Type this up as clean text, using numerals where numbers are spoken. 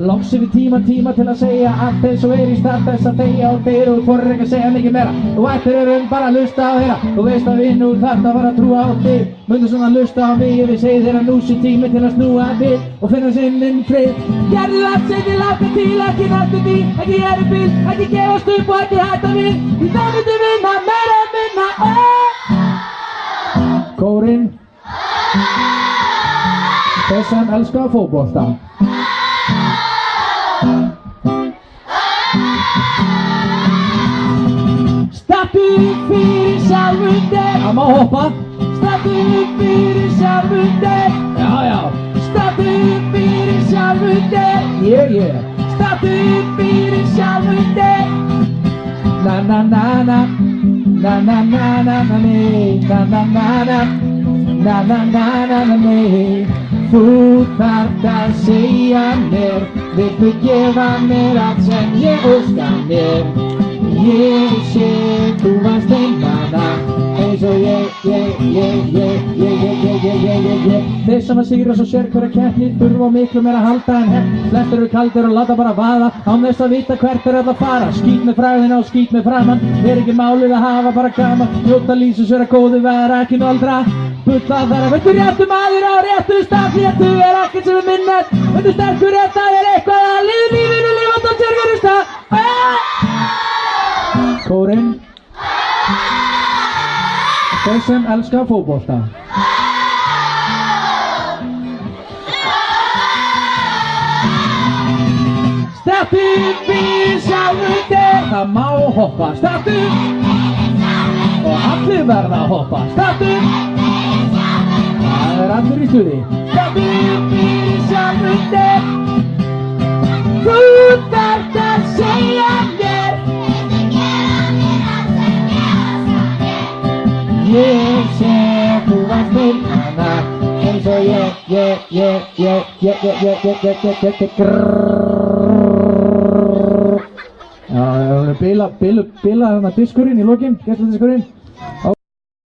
Loks yfir tíma til að segja allt eins og í stað þess að þegja og deyra og þorir ekki að segja mikið meira. Þú ættir bara að hlusta á þeirra. Þú veist að við nú þarft að fara að trúa á þig. Mundu svona að hlusta á mig ef ég segi þér að nú sé tími til að snúa við og finna sinninn frið. Gerðu allt sem þið langar til, ekki næstu því, ekki bíl, ekki gefast upp og ekki hætta við. Því þá myndu vinna, meira en minna. Kórinn. Þeir sem elska fótbolta. Stattu upp fyrir sjálfum þér. Það má hoppa. Stattu upp fyrir sjálfum þér. Já. Stattu upp fyrir sjálfum þér. Yeah. Stattu upp fyrir sjálfum þér. Na na na na. Na na na na na nei. Na na na na. Na na na na na nei. Þú þarft að segja mér, viltu gefa mér allt sem ég óska mér. Ég sé þú varst einmana, eins og ég. Þeir sem að sigra svo sér hverja keppni þurfa á miklu meira að halda en henn. Flestir eru kaldir og láta bara vaða án þess að vita hvert er að fara. Skít með fræðina og skít með framan, ekki málið að hafa bara gaman. Njóta lífsins vera góðu vera ekki aldra. Bulla þar að verður réttu maður á réttu stað. Réttu ekkert sem minnet. Verður sterkur rétt að eitthvað að lifa lífinu lífandi á sérgjöru stað. Kórinn. Þeir sem elska fótbolta. Stattu upp fyrir sjálfum þér. Það má hoppa. Stattu upp. Og allir verða að hoppa. Stattu upp. Það allir í stuði. Stattu upp fyrir sjálfum þér. Þú þarft að segja mér. Ég sé þú varst einmana, eins og ég. Já, bila þarna diskurinn í lokin, gæsladiskurinn.